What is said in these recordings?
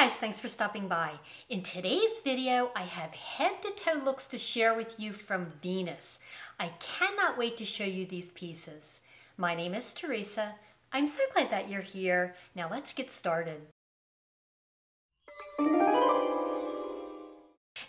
guys, thanks for stopping by. In today's video, I have head-to-toe looks to share with you from Venus. I cannot wait to show you these pieces. My name is Theresa. I'm so glad that you're here. Now let's get started.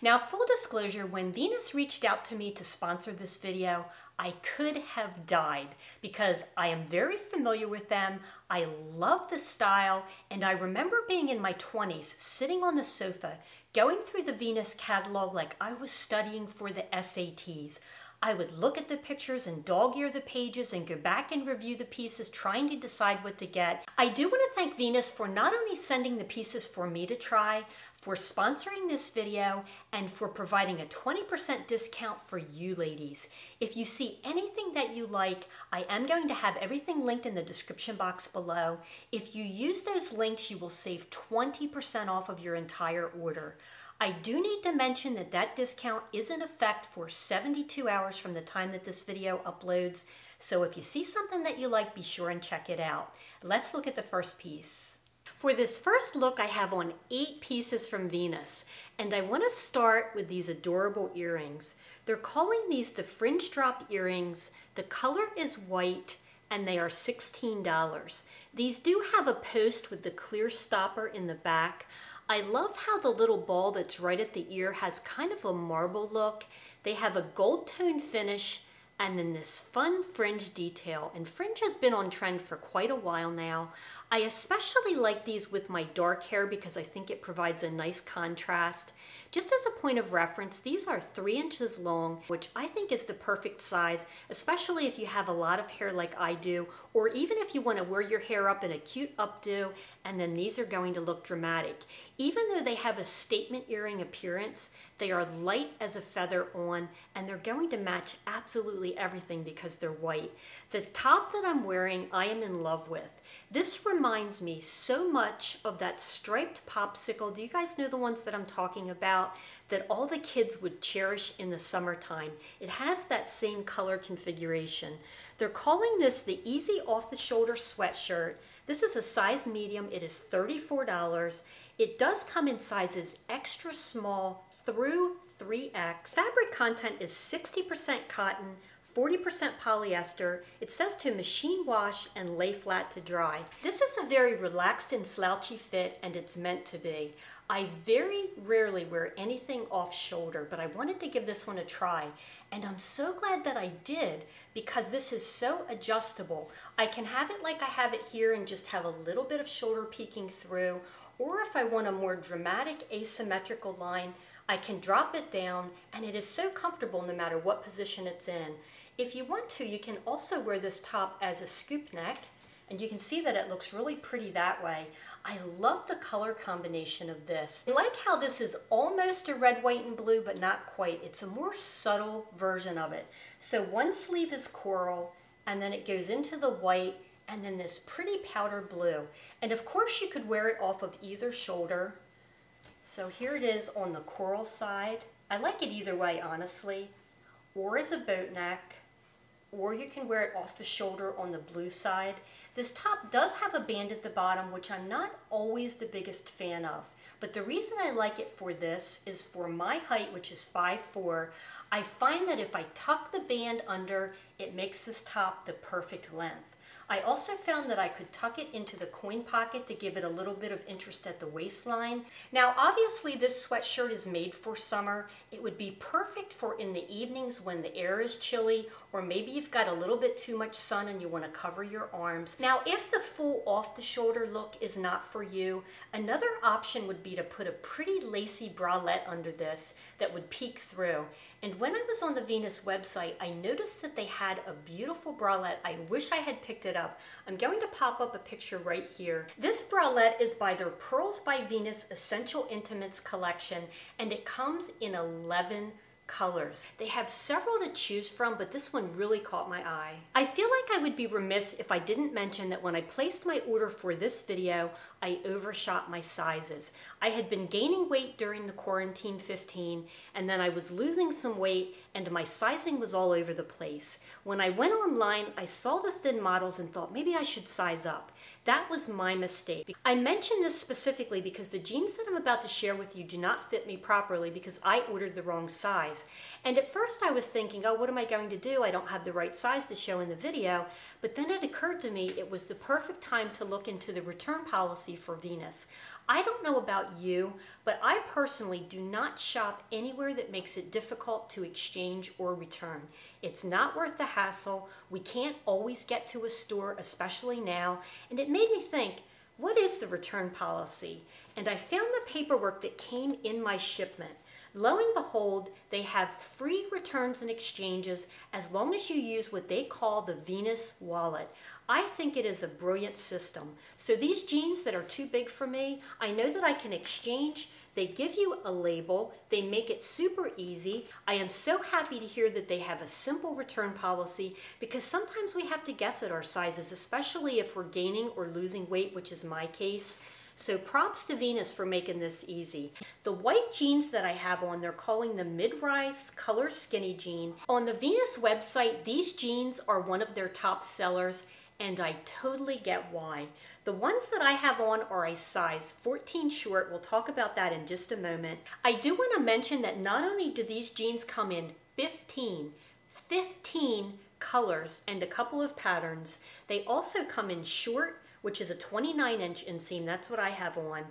Now, full disclosure, when Venus reached out to me to sponsor this video, I could have died because I am very familiar with them. I love the style, and I remember being in my 20s, sitting on the sofa, going through the Venus catalog like I was studying for the SATs. I would look at the pictures and dog-ear the pages and go back and review the pieces, trying to decide what to get. I do want to thank Venus for not only sending the pieces for me to try, for sponsoring this video, and for providing a 20% discount for you ladies. If you see anything that you like, I am going to have everything linked in the description box below. If you use those links, you will save 20% off of your entire order. I do need to mention that that discount is in effect for 72 hours from the time that this video uploads. So if you see something that you like, be sure and check it out. Let's look at the first piece. For this first look, I have on 8 pieces from Venus, and I want to start with these adorable earrings. They're calling these the Fringe drop earrings. The color is white, and they are $16. These do have a post with the clear stopper in the back. I love how the little ball that's right at the ear has kind of a marble look. They have a gold tone finish and then this fun fringe detail. And fringe has been on trend for quite a while now. I especially like these with my dark hair because I think it provides a nice contrast. Just as a point of reference, these are 3 inches long, which I think is the perfect size, especially if you have a lot of hair like I do, or even if you want to wear your hair up in a cute updo, and then these are going to look dramatic. Even though they have a statement earring appearance, they are light as a feather on, and they're going to match absolutely everything because they're white. The top that I'm wearing, I am in love with. This reminds me so much of that striped popsicle. Do you guys know the ones that I'm talking about? That all the kids would cherish in the summertime. It has that same color configuration. They're calling this the Easy Off the Shoulder Sweatshirt. This is a size medium. It is $34. It does come in sizes extra small through 3X. Fabric content is 60% cotton, 40% polyester. It says to machine wash and lay flat to dry. This is a very relaxed and slouchy fit, and it's meant to be. I very rarely wear anything off shoulder, but I wanted to give this one a try. And I'm so glad that I did because this is so adjustable. I can have it like I have it here and just have a little bit of shoulder peeking through, or if I want a more dramatic asymmetrical line, I can drop it down, and it is so comfortable no matter what position it's in. If you want to, you can also wear this top as a scoop neck, and you can see that it looks really pretty that way. I love the color combination of this. I like how this is almost a red, white, and blue, but not quite. It's a more subtle version of it. So one sleeve is coral, and then it goes into the white, and then this pretty powder blue. And of course you could wear it off of either shoulder. So here it is on the coral side. I like it either way, honestly, or as a boat neck, or you can wear it off the shoulder on the blue side. This top does have a band at the bottom, which I'm not always the biggest fan of. But the reason I like it for this is for my height, which is 5'4", I find that if I tuck the band under, it makes this top the perfect length. I also found that I could tuck it into the coin pocket to give it a little bit of interest at the waistline. Now, obviously this sweatshirt is made for summer. It would be perfect for in the evenings when the air is chilly, or maybe you've got a little bit too much sun and you want to cover your arms. Now, if the full off the shoulder look is not for you, another option would be to put a pretty lacy bralette under this that would peek through. And when I was on the Venus website, I noticed that they had a beautiful bralette. I wish I had picked it up. I'm going to pop up a picture right here. This bralette is by their Pearls by Venus Essential Intimates collection, and it comes in 11 colors. They have several to choose from, but this one really caught my eye. I feel like I would be remiss if I didn't mention that when I placed my order for this video, I overshot my sizes. I had been gaining weight during the quarantine 15, and then I was losing some weight, and my sizing was all over the place. When I went online, I saw the thin models and thought maybe I should size up. That was my mistake. I mention this specifically because the jeans that I'm about to share with you do not fit me properly because I ordered the wrong size. And at first I was thinking, oh, what am I going to do? I don't have the right size to show in the video. But then it occurred to me it was the perfect time to look into the return policy for Venus. I don't know about you, but I personally do not shop anywhere that makes it difficult to exchange or return. It's not worth the hassle. We can't always get to a store, especially now. And it made me think, what is the return policy? And I found the paperwork that came in my shipment. Lo and behold, they have free returns and exchanges as long as you use what they call the Venus wallet. I think it is a brilliant system. So these jeans that are too big for me, I know that I can exchange. They give you a label. They make it super easy. I am so happy to hear that they have a simple return policy because sometimes we have to guess at our sizes, especially if we're gaining or losing weight, which is my case. So props to Venus for making this easy. The white jeans that I have on, they're calling the Midrise Color Skinny Jean. On the Venus website, these jeans are one of their top sellers, and I totally get why. The ones that I have on are a size 14 short. We'll talk about that in just a moment. I do want to mention that not only do these jeans come in 15 colors and a couple of patterns, they also come in short, which is a 29-inch inseam, that's what I have on,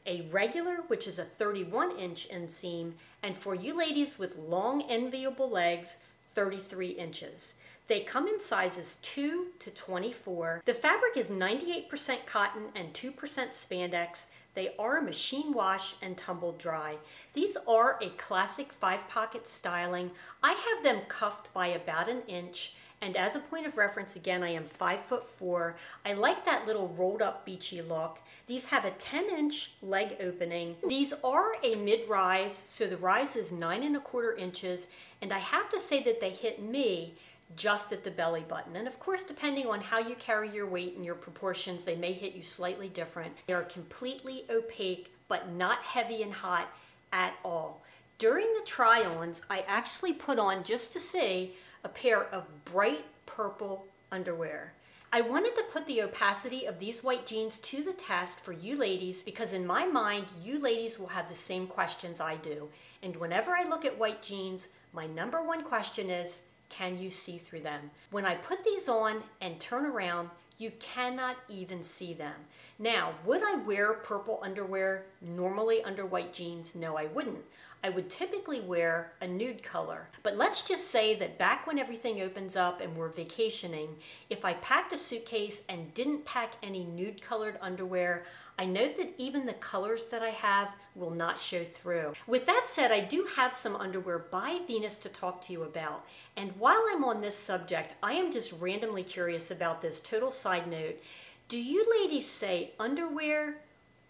a regular, which is a 31-inch inseam, and for you ladies with long, enviable legs, 33 inches. They come in sizes 2 to 24. The fabric is 98% cotton and 2% spandex. They are machine wash and tumble dry. These are a classic 5-pocket styling. I have them cuffed by about an inch. And as a point of reference, again, I am 5'4". I like that little rolled up beachy look. These have a 10-inch leg opening. These are a mid-rise, so the rise is 9¼ inches. And I have to say that they hit me just at the belly button. And of course, depending on how you carry your weight and your proportions, they may hit you slightly different. They are completely opaque, but not heavy and hot at all. During the try-ons, I actually put on, just to see, a pair of bright purple underwear. I wanted to put the opacity of these white jeans to the test for you ladies because in my mind, you ladies will have the same questions I do. And whenever I look at white jeans, my number one question is, can you see through them? When I put these on and turn around, you cannot even see them. Now, would I wear purple underwear normally under white jeans? No, I wouldn't. I would typically wear a nude color. But let's just say that back when everything opens up and we're vacationing, if I packed a suitcase and didn't pack any nude colored underwear, I know that even the colors that I have will not show through. With that said, I do have some underwear by Venus to talk to you about. And while I'm on this subject, I am just randomly curious about this. Total side note. Do you ladies say underwear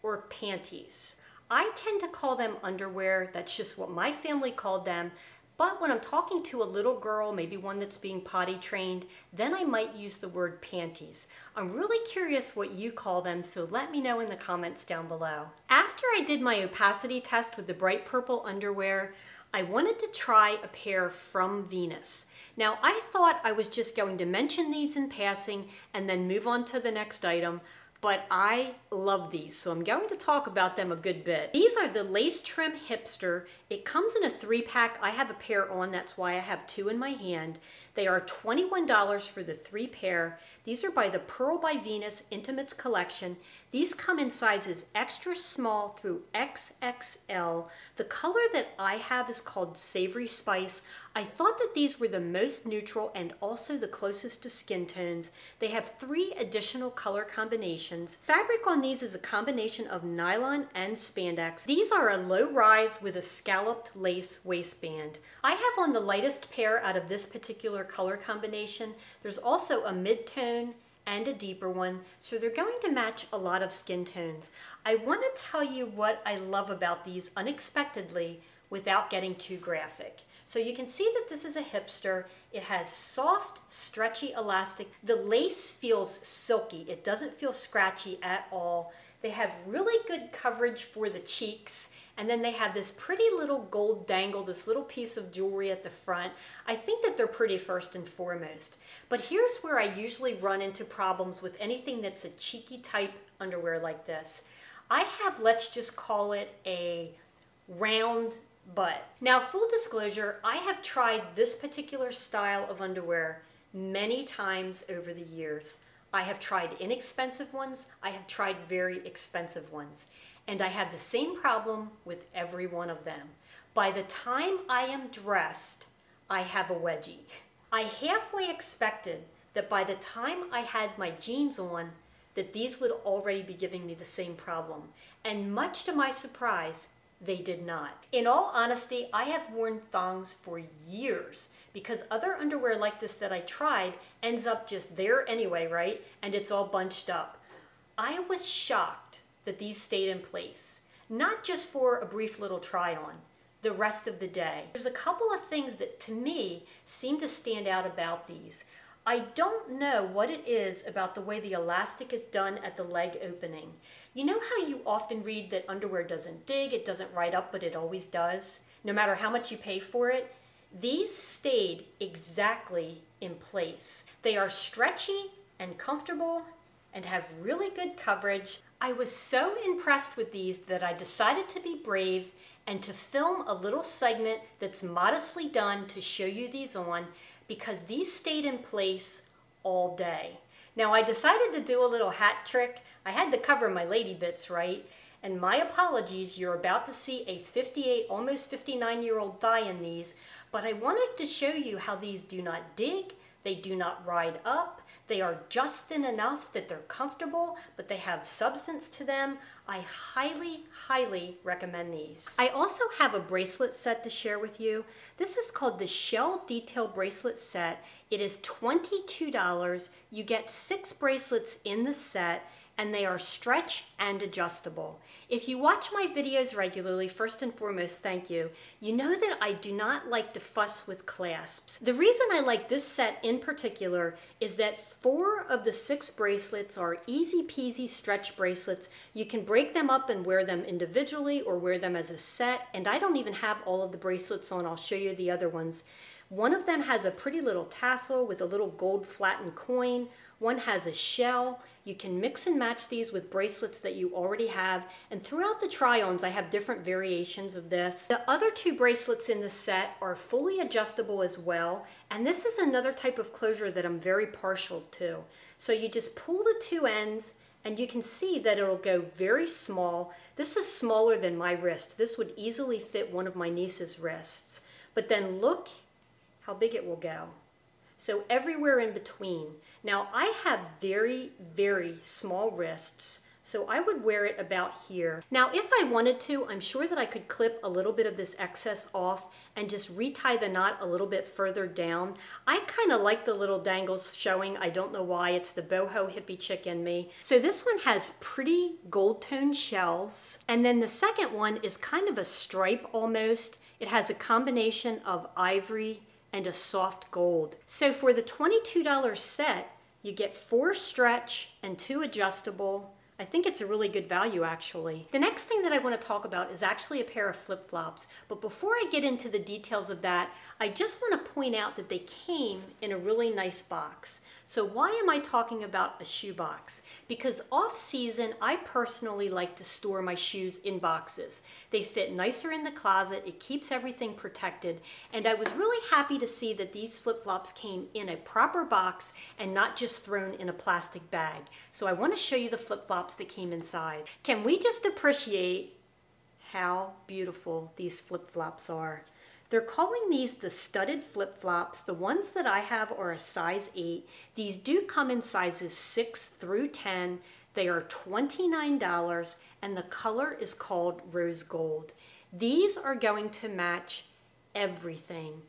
or panties? I tend to call them underwear. That's just what my family called them. But when I'm talking to a little girl, maybe one that's being potty trained, then I might use the word panties. I'm really curious what you call them, so let me know in the comments down below. After I did my opacity test with the bright purple underwear, I wanted to try a pair from Venus. Now, I thought I was just going to mention these in passing and then move on to the next item, but I love these, so I'm going to talk about them a good bit. These are the Lace Trim Hipster. It comes in a 3-pack. I have a pair on, that's why I have 2 in my hand. They are $21 for the 3 pair. These are by the Pearl by Venus Intimates Collection. These come in sizes extra small through XXL. The color that I have is called Savory Spice. I thought that these were the most neutral and also the closest to skin tones. They have 3 additional color combinations. Fabric on these is a combination of nylon and spandex. These are a low rise with a scalloped lace waistband. I have on the lightest pair out of this particular color combination. There's also a mid-tone and a deeper one, so they're going to match a lot of skin tones. I want to tell you what I love about these unexpectedly without getting too graphic. So you can see that this is a hipster. It has soft, stretchy elastic. The lace feels silky. It doesn't feel scratchy at all. They have really good coverage for the cheeks, And then they have this pretty little gold dangle, this little piece of jewelry at the front. I think that they're pretty first and foremost. But here's where I usually run into problems with anything that's a cheeky type underwear like this. I have, let's just call it a round butt. Now, full disclosure, I have tried this particular style of underwear many times over the years. I have tried inexpensive ones, I have tried very expensive ones, and I have the same problem with every one of them. By the time I am dressed, I have a wedgie. I halfway expected that by the time I had my jeans on, that these would already be giving me the same problem. And much to my surprise, they did not. In all honesty, I have worn thongs for years because other underwear like this that I tried ends up just there anyway, right? And it's all bunched up. I was shocked that these stayed in place, not just for a brief little try on, the rest of the day. There's a couple of things that to me seem to stand out about these. I don't know what it is about the way the elastic is done at the leg opening. You know how you often read that underwear doesn't dig, it doesn't ride up, but it always does, no matter how much you pay for it? These stayed exactly in place. They are stretchy and comfortable and have really good coverage. I was so impressed with these that I decided to be brave and to film a little segment that's modestly done to show you these on, because these stayed in place all day. Now, I decided to do a little hat trick. I had to cover my lady bits, right? And my apologies, you're about to see a 58, almost 59-year-old thigh in these, but I wanted to show you how these do not dig, they do not ride up, they are just thin enough that they're comfortable, but they have substance to them. I highly, highly recommend these. I also have a bracelet set to share with you. This is called the Shell Detail Bracelet Set. It is $22. You get 6 bracelets in the set, and they are stretch and adjustable. If you watch my videos regularly, first and foremost, thank you. You know that I do not like to fuss with clasps. The reason I like this set in particular is that 4 of the 6 bracelets are easy peasy stretch bracelets. You can break them up and wear them individually or wear them as a set, and I don't even have all of the bracelets on. I'll show you the other ones. One of them has a pretty little tassel with a little gold flattened coin. One has a shell. You can mix and match these with bracelets that you already have. And throughout the try-ons, I have different variations of this. The other 2 bracelets in the set are fully adjustable as well. And this is another type of closure that I'm very partial to. So you just pull the 2 ends and you can see that it'll go very small. This is smaller than my wrist. This would easily fit one of my niece's wrists. But then look how big it will go. So everywhere in between. Now I have very, very small wrists, so I would wear it about here. Now if I wanted to, I'm sure that I could clip a little bit of this excess off and just retie the knot a little bit further down. I kind of like the little dangles showing. I don't know why, it's the boho hippie chick in me. So this one has pretty gold tone shells. And then the second one is kind of a stripe almost. It has a combination of ivory and a soft gold. So for the $22 set, you get 4 stretch and 2 adjustable. I think it's a really good value actually. The next thing that I want to talk about is actually a pair of flip-flops. But before I get into the details of that, I just want to point out that they came in a really nice box. So why am I talking about a shoe box? Because off season, I personally like to store my shoes in boxes. They fit nicer in the closet, it keeps everything protected, and I was really happy to see that these flip-flops came in a proper box and not just thrown in a plastic bag. So I want to show you the flip-flops that came inside. Can we just appreciate how beautiful these flip-flops are? They're calling these the studded flip-flops. The ones that I have are a size 8. These do come in sizes 6 through 10. They are $29 and the color is called rose gold. These are going to match everything.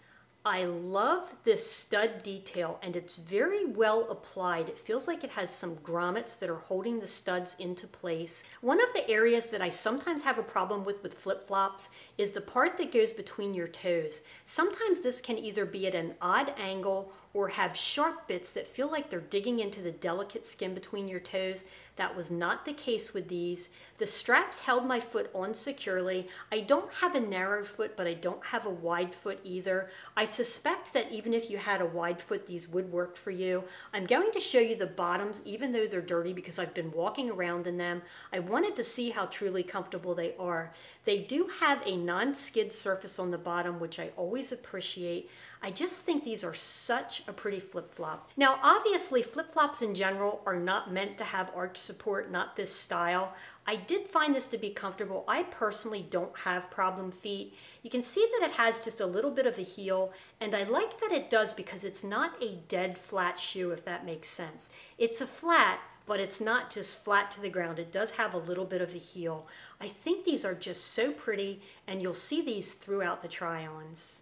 I love this stud detail and it's very well applied. It feels like it has some grommets that are holding the studs into place. One of the areas that I sometimes have a problem with flip-flops is the part that goes between your toes. Sometimes this can either be at an odd angle or have sharp bits that feel like they're digging into the delicate skin between your toes. That was not the case with these. The straps held my foot on securely. I don't have a narrow foot, but I don't have a wide foot either. I suspect that even if you had a wide foot, these would work for you. I'm going to show you the bottoms, even though they're dirty, because I've been walking around in them. I wanted to see how truly comfortable they are. They do have a non-skid surface on the bottom, which I always appreciate. I just think these are such a pretty flip-flop. Now, obviously, flip-flops in general are not meant to have arch support, not this style. I did find this to be comfortable. I personally don't have problem feet. You can see that it has just a little bit of a heel, and I like that it does because it's not a dead flat shoe, if that makes sense. It's a flat, but it's not just flat to the ground. It does have a little bit of a heel. I think these are just so pretty, and you'll see these throughout the try-ons.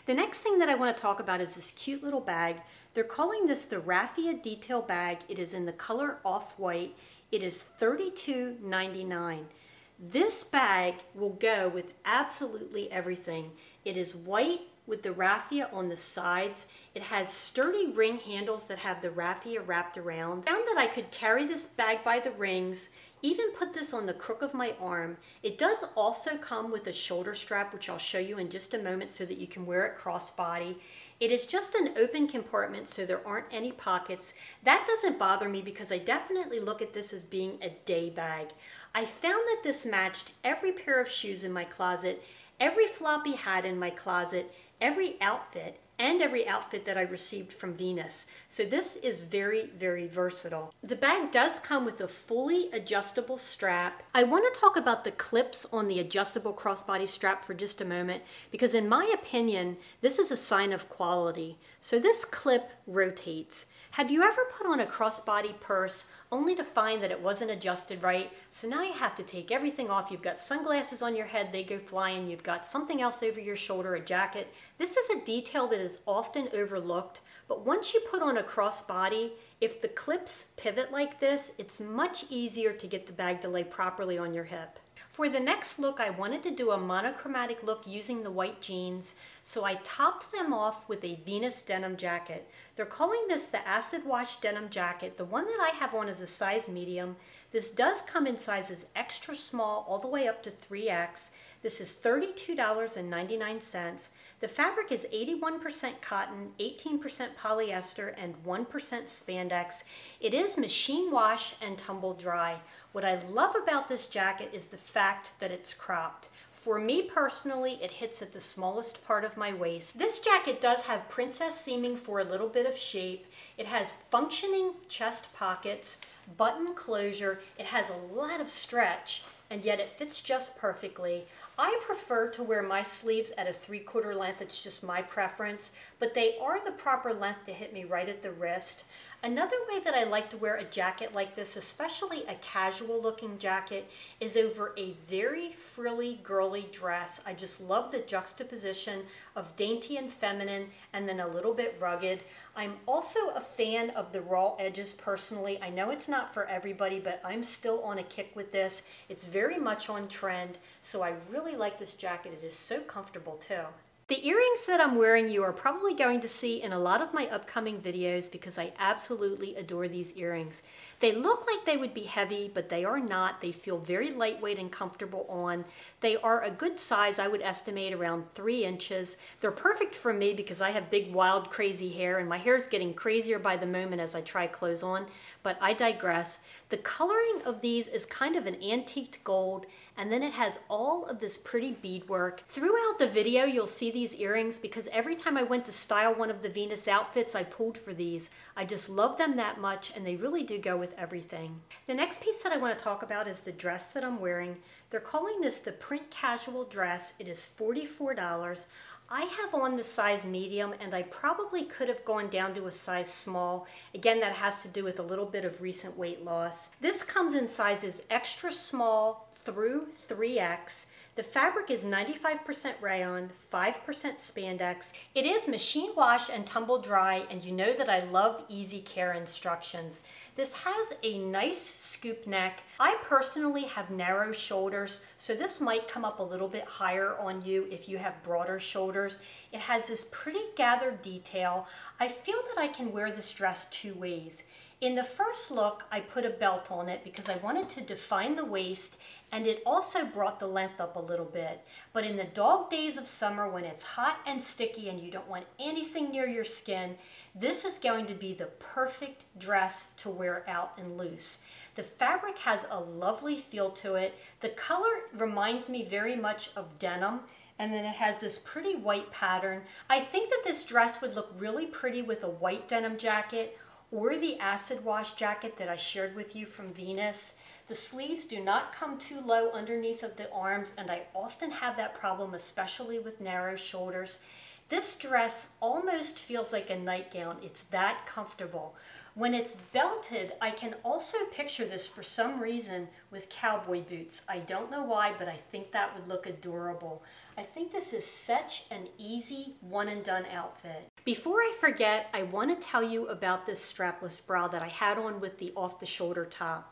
The next thing that I want to talk about is this cute little bag. They're calling this the Raffia Detail Bag. It is in the color Off-White. It is $32.99. This bag will go with absolutely everything. It is white with the raffia on the sides. It has sturdy ring handles that have the raffia wrapped around. I found that I could carry this bag by the rings, even put this on the crook of my arm. It does also come with a shoulder strap, which I'll show you in just a moment so that you can wear it crossbody. It is just an open compartment, so there aren't any pockets. That doesn't bother me because I definitely look at this as being a day bag. I found that this matched every pair of shoes in my closet, every floppy hat in my closet, every outfit, and every outfit that I received from Venus. So this is very, very versatile. The bag does come with a fully adjustable strap. I want to talk about the clips on the adjustable crossbody strap for just a moment, because in my opinion, this is a sign of quality. So this clip rotates. Have you ever put on a crossbody purse only to find that it wasn't adjusted right? So now you have to take everything off. You've got sunglasses on your head, they go flying. You've got something else over your shoulder, a jacket. This is a detail that is often overlooked, but once you put on a crossbody, if the clips pivot like this, it's much easier to get the bag to lay properly on your hip. For the next look, I wanted to do a monochromatic look using the white jeans, so I topped them off with a Venus denim jacket. They're calling this the acid wash denim jacket. The one that I have on is a size medium. This does come in sizes extra small all the way up to 3X. This is $32.99. The fabric is 81% cotton, 18% polyester, and 1% spandex. It is machine wash and tumble dry. What I love about this jacket is the fact that it's cropped. For me personally, it hits at the smallest part of my waist. This jacket does have princess seaming for a little bit of shape. It has functioning chest pockets, button closure. It has a lot of stretch, and yet it fits just perfectly. I prefer to wear my sleeves at a 3/4 length. It's just my preference, but they are the proper length to hit me right at the wrist. Another way that I like to wear a jacket like this, especially a casual looking jacket, is over a very frilly, girly dress. I just love the juxtaposition of dainty and feminine and then a little bit rugged. I'm also a fan of the raw edges personally. I know it's not for everybody, but I'm still on a kick with this. It's very much on trend, so I really like this jacket. It is so comfortable too. The earrings that I'm wearing you are probably going to see in a lot of my upcoming videos because I absolutely adore these earrings. They look like they would be heavy, but they are not. They feel very lightweight and comfortable on. They are a good size. I would estimate around 3 inches. They're perfect for me because I have big, wild, crazy hair, and my hair is getting crazier by the moment as I try clothes on, but I digress. The coloring of these is kind of an antiqued gold, and then it has all of this pretty beadwork. Throughout the video, you'll see these earrings because every time I went to style one of the Venus outfits, I pulled for these. I just love them that much, and they really do go with everything. The next piece that I want to talk about is the dress that I'm wearing. They're calling this the print casual dress. It is $44. I have on the size medium, and I probably could have gone down to a size small. Again, that has to do with a little bit of recent weight loss. This comes in sizes extra small, through 3X. The fabric is 95% rayon, 5% spandex. It is machine wash and tumble dry, and you know that I love easy care instructions. This has a nice scoop neck. I personally have narrow shoulders, so this might come up a little bit higher on you if you have broader shoulders. It has this pretty gathered detail. I feel that I can wear this dress two ways. In the first look, I put a belt on it because I wanted to define the waist, and it also brought the length up a little bit. But in the dog days of summer when it's hot and sticky and you don't want anything near your skin, this is going to be the perfect dress to wear out and loose. The fabric has a lovely feel to it. The color reminds me very much of denim, and then it has this pretty white pattern. I think that this dress would look really pretty with a white denim jacket or the acid wash jacket that I shared with you from Venus. The sleeves do not come too low underneath of the arms, and I often have that problem, especially with narrow shoulders. This dress almost feels like a nightgown. It's that comfortable. When it's belted, I can also picture this for some reason with cowboy boots. I don't know why, but I think that would look adorable. I think this is such an easy one and done outfit. Before I forget, I want to tell you about this strapless bra that I had on with the off the shoulder top.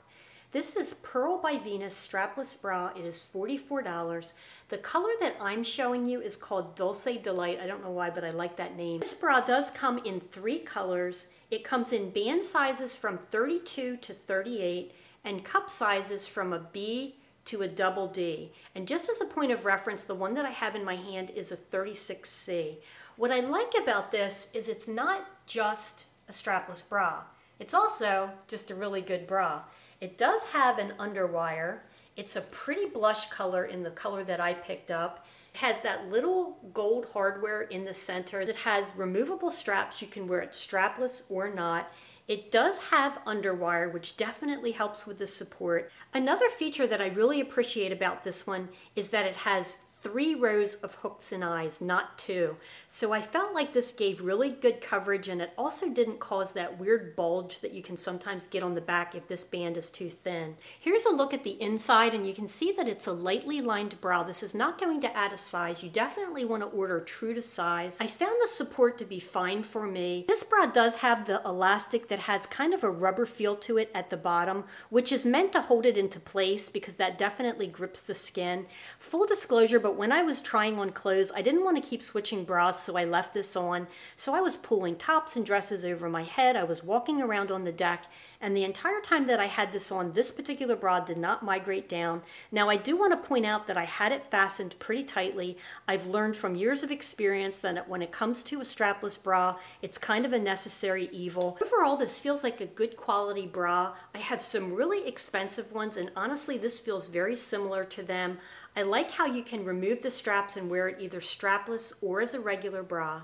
This is Pearl by Venus strapless bra. It is $44. The color that I'm showing you is called Dulce Delight. I don't know why, but I like that name. This bra does come in 3 colors. It comes in band sizes from 32 to 38 and cup sizes from a B to a double D. And just as a point of reference, the one that I have in my hand is a 36C. What I like about this is it's not just a strapless bra. It's also just a really good bra. It does have an underwire. It's a pretty blush color in the color that I picked up. It has that little gold hardware in the center. It has removable straps. You can wear it strapless or not. It does have underwire, which definitely helps with the support. Another feature that I really appreciate about this one is that it has 3 rows of hooks and eyes, not 2. So I felt like this gave really good coverage, and it also didn't cause that weird bulge that you can sometimes get on the back if this band is too thin. Here's a look at the inside, and you can see that it's a lightly lined bra. This is not going to add a size. You definitely want to order true to size. I found the support to be fine for me. This bra does have the elastic that has kind of a rubber feel to it at the bottom, which is meant to hold it into place because that definitely grips the skin. Full disclosure, but when I was trying on clothes, I didn't want to keep switching bras, so I left this on. So I was pulling tops and dresses over my head. I was walking around on the deck, and the entire time that I had this on, this particular bra did not migrate down. Now, I do want to point out that I had it fastened pretty tightly. I've learned from years of experience that when it comes to a strapless bra, it's kind of a necessary evil. Overall, this feels like a good quality bra. I have some really expensive ones, and honestly, this feels very similar to them. I like how you can remove the straps and wear it either strapless or as a regular bra.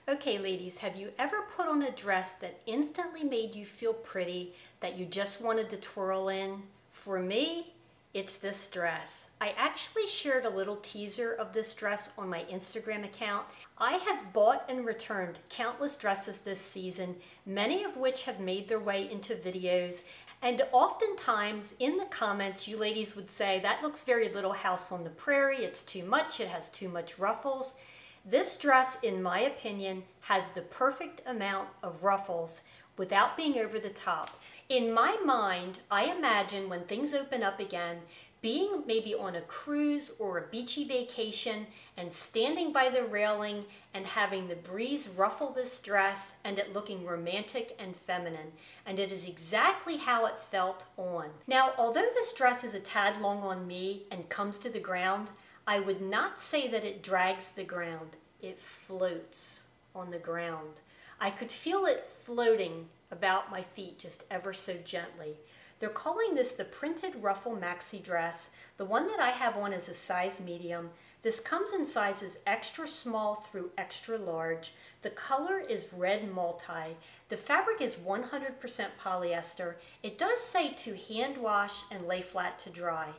Okay, ladies, have you ever put on a dress that instantly made you feel pretty, that you just wanted to twirl in? For me, it's this dress. I actually shared a little teaser of this dress on my Instagram account. I have bought and returned countless dresses this season, many of which have made their way into videos. And oftentimes in the comments, you ladies would say, that looks very Little House on the Prairie, it's too much, it has too much ruffles. This dress, in my opinion, has the perfect amount of ruffles without being over the top. In my mind, I imagine when things open up again, being maybe on a cruise or a beachy vacation and standing by the railing and having the breeze ruffle this dress and it looking romantic and feminine. And it is exactly how it felt on. Now, although this dress is a tad long on me and comes to the ground, I would not say that it drags the ground. It floats on the ground. I could feel it floating about my feet just ever so gently. They're calling this the printed Ruffle Maxi dress. The one that I have on is a size medium. This comes in sizes extra small through extra large. The color is red multi. The fabric is 100% polyester. It does say to hand wash and lay flat to dry.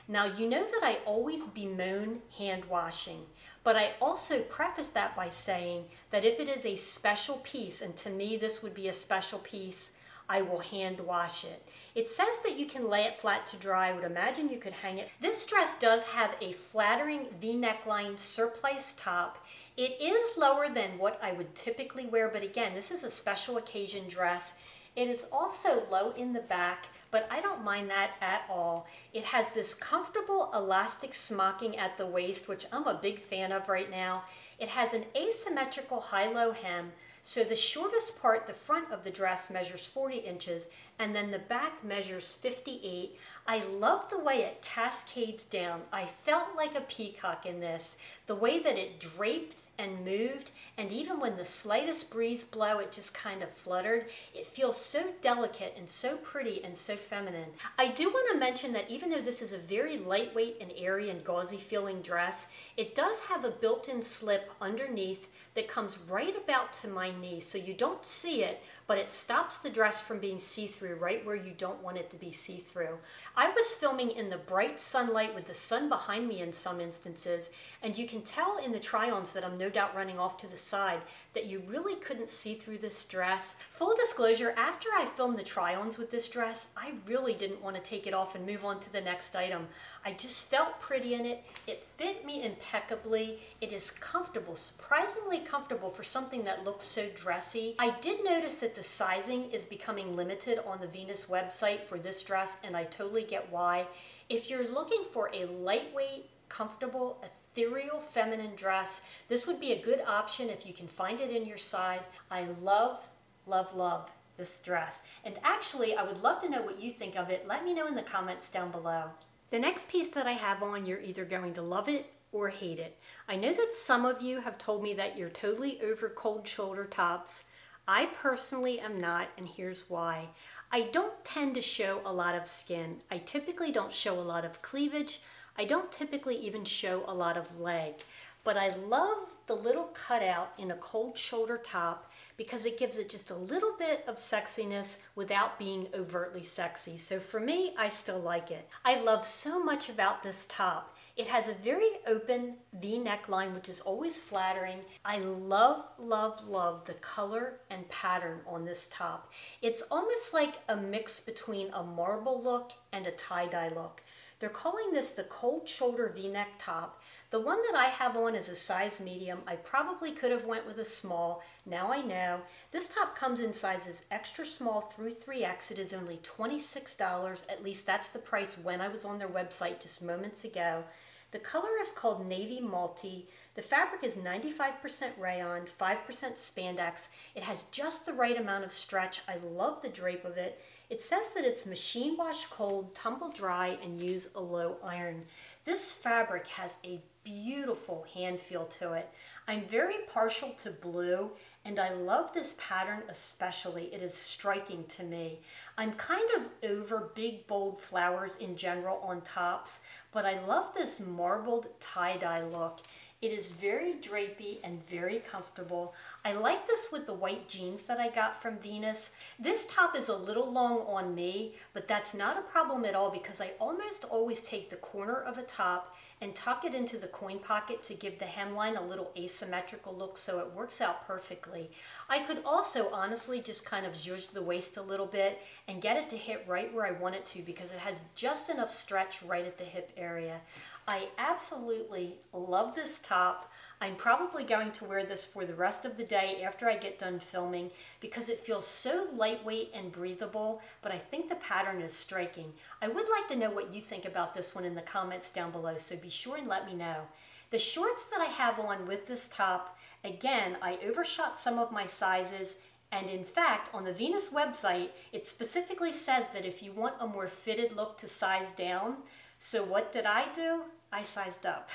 Now, you know that I always bemoan hand washing, but I also preface that by saying that if it is a special piece, and to me this would be a special piece, I will hand wash it. It says that you can lay it flat to dry. I would imagine you could hang it. This dress does have a flattering V-neckline surplice top. It is lower than what I would typically wear, but again, this is a special occasion dress. It is also low in the back, but I don't mind that at all. It has this comfortable elastic smocking at the waist, which I'm a big fan of right now. It has an asymmetrical high-low hem, so the shortest part, the front of the dress, measures 40 inches, and then the back measures 58. I love the way it cascades down. I felt like a peacock in this. The way that it draped and moved, and even when the slightest breeze blew, it just kind of fluttered. It feels so delicate and so pretty and so feminine. I do want to mention that even though this is a very lightweight and airy and gauzy feeling dress, it does have a built-in slip underneath that comes right about to my knee, so you don't see it, but it stops the dress from being see-through right where you don't want it to be see-through. I was filming in the bright sunlight with the sun behind me in some instances, and you can tell in the try-ons that I'm no doubt running off to the side that you really couldn't see through this dress. Full disclosure, after I filmed the try-ons with this dress, I really didn't want to take it off and move on to the next item. I just felt pretty in it. It fit me impeccably. It is comfortable, surprisingly comfortable for something that looks so dressy. I did notice that the sizing is becoming limited on the Venus website for this dress, and I totally get why. If you're looking for a lightweight, comfortable, ethereal feminine dress, this would be a good option if you can find it in your size. I love, love, love this dress. And actually, I would love to know what you think of it. Let me know in the comments down below. The next piece that I have on, you're either going to love it or hate it. I know that some of you have told me that you're totally over cold shoulder tops. I personally am not, and here's why. I don't tend to show a lot of skin. I typically don't show a lot of cleavage. I don't typically even show a lot of leg, but I love the little cutout in a cold shoulder top because it gives it just a little bit of sexiness without being overtly sexy. So for me, I still like it. I love so much about this top. It has a very open V neckline, which is always flattering. I love, love, love the color and pattern on this top. It's almost like a mix between a marble look and a tie-dye look. They're calling this the cold shoulder V-neck top. The one that I have on is a size medium. I probably could have went with a small. Now I know. This top comes in sizes extra small through 3X. It is only $26. At least that's the price when I was on their website just moments ago. The color is called Navy Multi. The fabric is 95% rayon, 5% spandex. It has just the right amount of stretch. I love the drape of it. It says that it's machine wash cold, tumble dry, and use a low iron. This fabric has a beautiful hand feel to it. I'm very partial to blue, and I love this pattern especially. It is striking to me. I'm kind of over big, bold flowers in general on tops, but I love this marbled tie-dye look. It is very drapey and very comfortable. I like this with the white jeans that I got from Venus. This top is a little long on me, but that's not a problem at all because I almost always take the corner of a top and tuck it into the coin pocket to give the hemline a little asymmetrical look, so it works out perfectly. I could also honestly just kind of zhuzh the waist a little bit and get it to hit right where I want it to because it has just enough stretch right at the hip area. I absolutely love this top. I'm probably going to wear this for the rest of the day after I get done filming because it feels so lightweight and breathable, but I think the pattern is striking. I would like to know what you think about this one in the comments down below, so be sure and let me know. The shorts that I have on with this top, again, I overshot some of my sizes, and in fact, on the Venus website, it specifically says that if you want a more fitted look to size down. So what did I do? I sized up.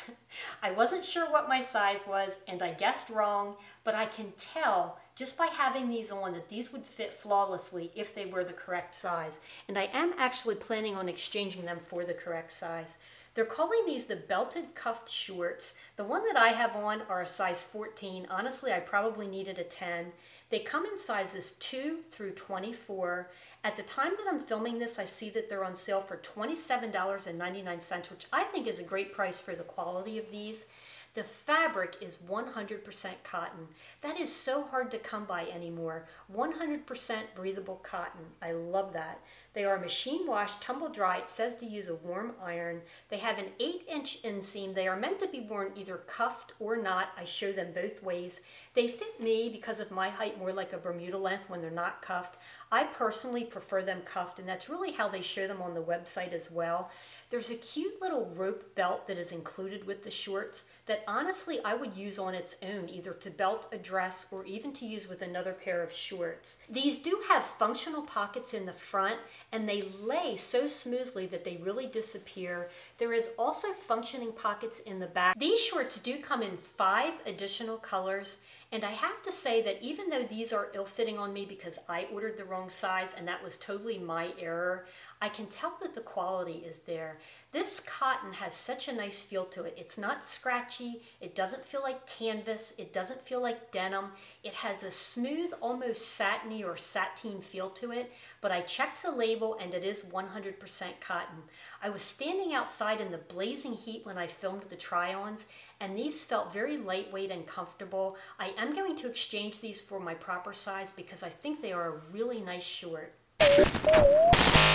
I wasn't sure what my size was and I guessed wrong, but I can tell just by having these on that these would fit flawlessly if they were the correct size. And I am actually planning on exchanging them for the correct size. They're calling these the belted cuffed shorts. The one that I have on are a size 14. Honestly, I probably needed a 10. They come in sizes 2 through 24. At the time that I'm filming this, I see that they're on sale for $27.99, which I think is a great price for the quality of these. The fabric is 100% cotton. That is so hard to come by anymore. 100% breathable cotton. I love that. They are machine washed, tumble dry. It says to use a warm iron. They have an 8-inch inseam. They are meant to be worn either cuffed or not. I show them both ways. They fit me because of my height more like a Bermuda length when they're not cuffed. I personally prefer them cuffed, and that's really how they show them on the website as well. There's a cute little rope belt that is included with the shorts that honestly I would use on its own, either to belt a dress or even to use with another pair of shorts. These do have functional pockets in the front, and they lay so smoothly that they really disappear. There is also functioning pockets in the back. These shorts do come in 5 additional colors. And I have to say that even though these are ill-fitting on me because I ordered the wrong size and that was totally my error, I can tell that the quality is there. This cotton has such a nice feel to it. It's not scratchy. It doesn't feel like canvas. It doesn't feel like denim. It has a smooth, almost satiny or sateen feel to it, but I checked the label and it is 100% cotton. I was standing outside in the blazing heat when I filmed the try-ons, and these felt very lightweight and comfortable. I am going to exchange these for my proper size because I think they are a really nice short. Hi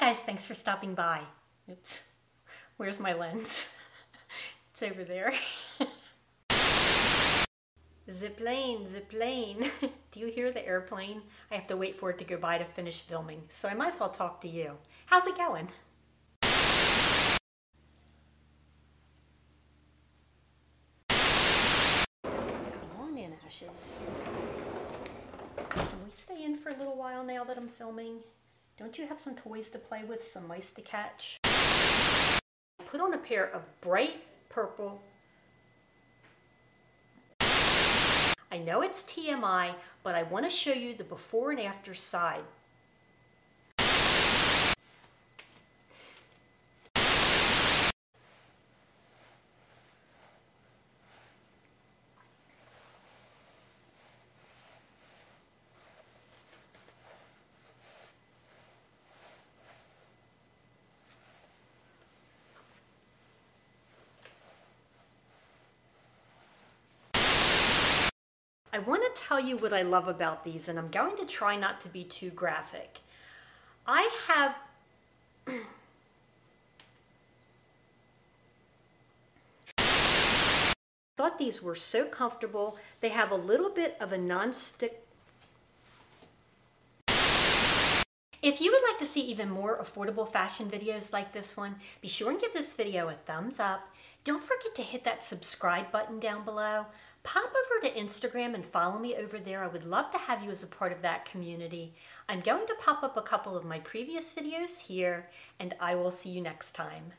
guys, thanks for stopping by. Oops, where's my lens? It's over there. Zip-lane, zip-lane. Do you hear the airplane? I have to wait for it to go by to finish filming, so I might as well talk to you. How's it going? Ashes. Can we stay in for a little while now that I'm filming? Don't you have some toys to play with, some mice to catch? I put on a pair of bright purple. I know it's TMI, but I want to show you the before and after side. I want to tell you what I love about these, and I'm going to try not to be too graphic. I have thought these were so comfortable. They have a little bit of a non-stick. If you would like to see even more affordable fashion videos like this one, be sure and give this video a thumbs up. Don't forget to hit that subscribe button down below. Pop over to Instagram and follow me over there. I would love to have you as a part of that community. I'm going to pop up a couple of my previous videos here, and I will see you next time.